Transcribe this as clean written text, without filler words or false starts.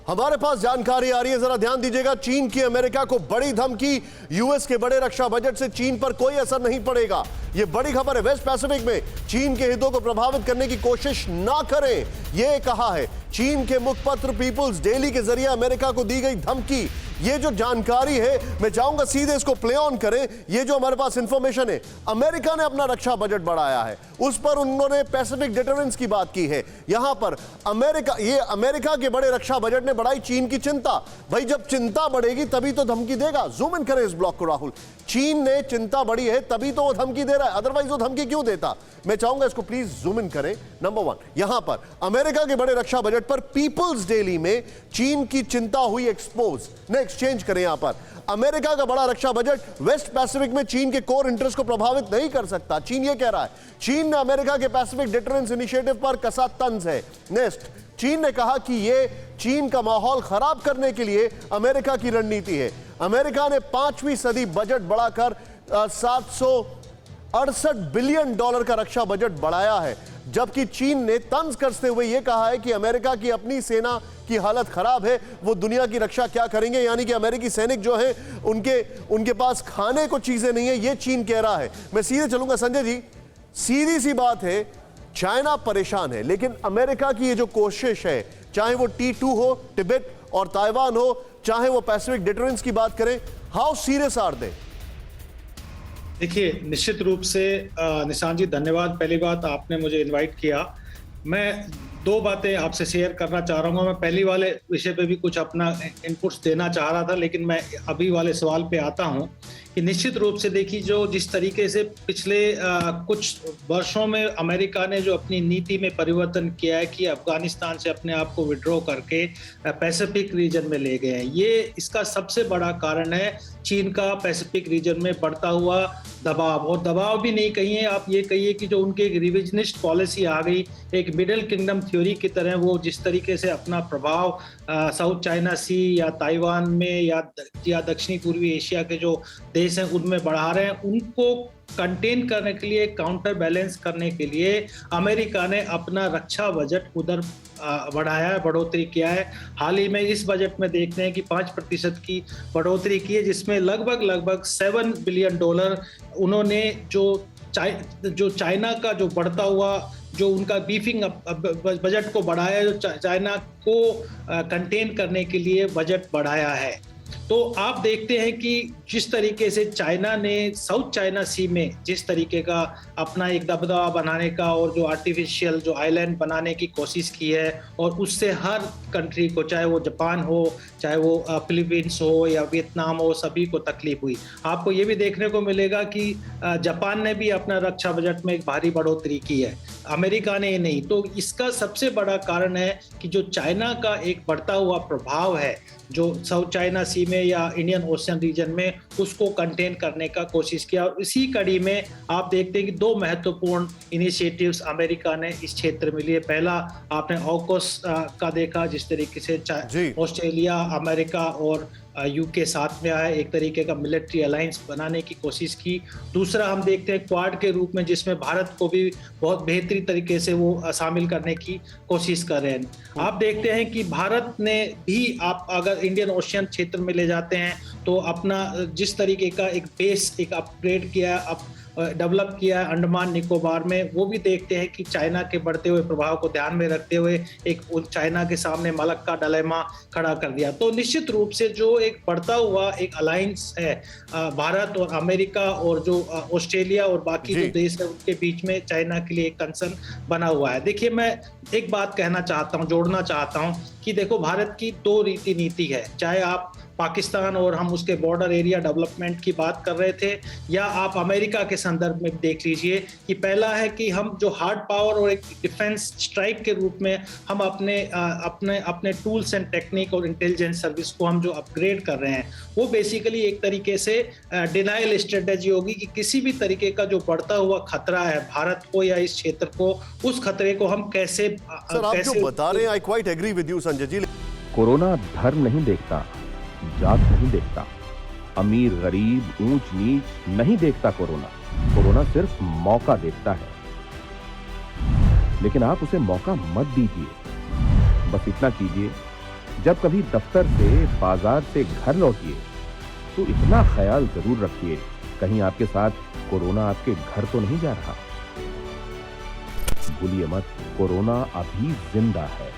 हमारे पास जानकारी आ रही है, जरा ध्यान दीजिएगा। चीन की अमेरिका को बड़ी धमकी, यूएस के बड़े रक्षा बजट से चीन पर कोई असर नहीं पड़ेगा। यह बड़ी खबर है। वेस्ट पैसिफिक में चीन के हितों को प्रभावित करने की कोशिश ना करें, यह कहा है चीन के मुखपत्र पीपुल्स डेली के जरिए अमेरिका को दी गई धमकी। ये जो जानकारी है, मैं चाहूंगा सीधे इसको प्ले ऑन करें। ये जो हमारे पास इंफॉर्मेशन है, अमेरिका ने अपना रक्षा बजट बढ़ाया है, उस पर उन्होंने पैसिफिक डिटरेंस की बात की है। यहां पर अमेरिका के बड़े रक्षा बजट ने बढ़ाई चीन की चिंता। भाई जब चिंता बढ़ेगी तभी तो धमकी देगा। जूम इन करें इस ब्लॉक को राहुल। चीन ने चिंता बढ़ी है तभी तो वो धमकी दे रहा है, अदरवाइज वो धमकी क्यों देता। मैं चाहूंगा इसको प्लीज जूम इन करें। नंबर 1, यहां पर अमेरिका के बड़े रक्षा बजट पर पीपल्स डेली में चीन की चिंता हुई एक्सपोज। नेक्स्ट चेंज करें। यहां पर अमेरिका का बड़ा रक्षा बजट वेस्ट पैसिफिक में चीन के कोर इंटरेस्ट को प्रभावित नहीं कर सकता, चीन ये कह रहा है। चीन ने अमेरिका के पैसिफिक डिटरेंस इनिशिएटिव पर कसा तंज है। नेक्स्ट, चीन ने कहा कि यह चीन का माहौल खराब करने के लिए अमेरिका की रणनीति है। अमेरिका ने 5वीं सदी बजट बढ़ाकर $768 बिलियन का रक्षा बजट बढ़ाया है, जबकि चीन ने तंज कसते हुए यह कहा है कि अमेरिका की अपनी सेना की हालत खराब है, वो दुनिया की रक्षा क्या करेंगे। यानी कि अमेरिकी सैनिक जो हैं उनके पास खाने को चीजें नहीं है, ये चीन कह रहा है। मैं सीधे चलूंगा संजय जी। सीधी सी बात है, चाइना परेशान है, लेकिन अमेरिका की ये जो कोशिश है, चाहे वो T2 हो, तिब्बत और ताइवान हो, चाहे वो पैसिफिक डिटरेंस की बात करें, हाउ सीरियस आर दे? देखिए, निश्चित रूप से निशान जी धन्यवाद। पहली बात, आपने मुझे इनवाइट किया। मैं 2 बातें आपसे शेयर करना चाह रहा हूँ। मैं पहली वाले विषय पे भी कुछ अपना इनपुट्स देना चाह रहा था, लेकिन मैं अभी वाले सवाल पे आता हूँ कि निश्चित रूप से देखिए, जिस तरीके से पिछले कुछ वर्षों में अमेरिका ने जो अपनी नीति में परिवर्तन किया है कि अफगानिस्तान से अपने आप को विड्रॉ करके पैसिफिक रीजन में ले गए हैं, ये इसका सबसे बड़ा कारण है चीन का पैसिफिक रीजन में बढ़ता हुआ दबाव। और दबाव भी नहीं कहिए, आप ये कहिए कि जो उनकी एक रिविजनिस्ट पॉलिसी आ गई, एक मिडिल किंगडम थ्योरी की तरह, वो जिस तरीके से अपना प्रभाव साउथ चाइना सी या ताइवान में या दक्षिणी पूर्वी एशिया के जो देश हैं उनमें बढ़ा रहे हैं, उनको कंटेन करने के लिए, काउंटर बैलेंस करने के लिए अमेरिका ने अपना रक्षा बजट उधर बढ़ाया है, बढ़ोतरी किया है। हाल ही में इस बजट में देखते हैं कि 5% की बढ़ोतरी की है, जिसमें लगभग $7 बिलियन उन्होंने जो चाइना का जो बढ़ता हुआ, जो उनका बीफिंग बजट को बढ़ाया, जो चाइना को कंटेन करने के लिए बजट बढ़ाया है। तो आप देखते हैं कि जिस तरीके से चाइना ने साउथ चाइना सी में जिस तरीके का अपना एक दबदबा बनाने का और जो आर्टिफिशियल जो आइलैंड बनाने की कोशिश की है, और उससे हर कंट्री को, चाहे वो जापान हो, चाहे वो फिलीपींस हो या वियतनाम हो, सभी को तकलीफ हुई। आपको ये भी देखने को मिलेगा कि जापान ने भी अपना रक्षा बजट में एक भारी बढ़ोतरी की है, अमेरिका ने नहीं। तो इसका सबसे बड़ा कारण है कि जो चाइना का एक बढ़ता हुआ प्रभाव है, जो साउथ चाइना सी में या इंडियन ओशियन रीजन में, उसको कंटेन करने का कोशिश किया। और इसी कड़ी में आप देखते हैं कि 2 महत्वपूर्ण इनिशिएटिव्स अमेरिका ने इस क्षेत्र में लिए। पहला आपने ऑकस का देखा, जिस तरीके से ऑस्ट्रेलिया, अमेरिका और यूके साथ में आया, एक तरीके का मिलिट्री अलायंस बनाने की कोशिश की। दूसरा हम देखते हैं क्वाड के रूप में, जिसमें भारत को भी बहुत बेहतरीन तरीके से वो शामिल करने की कोशिश कर रहे हैं। आप देखते हैं कि भारत ने भी, आप अगर इंडियन ओशियन क्षेत्र में ले जाते हैं तो अपना जिस तरीके का एक बेस एक अपग्रेड किया, डेवलप किया है अंडमान निकोबार में, वो भी देखते हैं कि चाइना के बढ़ते हुए प्रभाव को ध्यान में रखते हुए एक चाइना के सामने मलक्का डायलेमा खड़ा कर दिया। तो निश्चित रूप से जो एक बढ़ता हुआ एक अलायंस है भारत और अमेरिका और जो ऑस्ट्रेलिया और बाकी जो देश है उनके बीच में, चाइना के लिए एक कंसर्न बना हुआ है। देखिए, मैं एक बात कहना चाहता हूँ, जोड़ना चाहता हूँ कि देखो, भारत की 2 नीति है। चाहे आप पाकिस्तान और हम उसके बॉर्डर एरिया डेवलपमेंट की बात कर रहे थे, या आप अमेरिका के संदर्भ में देख लीजिए कि पहला है कि हम जो हार्ड पावर और एक डिफेंस स्ट्राइक के रूप में हम अपने टूल्स एंड टेक्निक और इंटेलिजेंस सर्विस को हम जो अपग्रेड कर रहे हैं, वो बेसिकली एक तरीके से डिनाइल स्ट्रेटेजी होगी कि किसी भी तरीके का जो बढ़ता हुआ खतरा है भारत को या इस क्षेत्र को, उस खतरे को हम कैसे आप जो बता रहे हैं, I quite agree with you Sanjay ji. Corona धर्म नहीं देखता, जात नहीं देखता, अमीर गरीब ऊंच नीच नहीं देखता। कोरोना सिर्फ मौका देखता है, लेकिन आप उसे मौका मत दीजिए। बस इतना कीजिए जब कभी दफ्तर से, बाजार से घर लौटिए तो इतना ख्याल जरूर रखिए कहीं आपके साथ कोरोना आपके घर तो नहीं जा रहा। भूलिए मत, कोरोना अभी जिंदा है।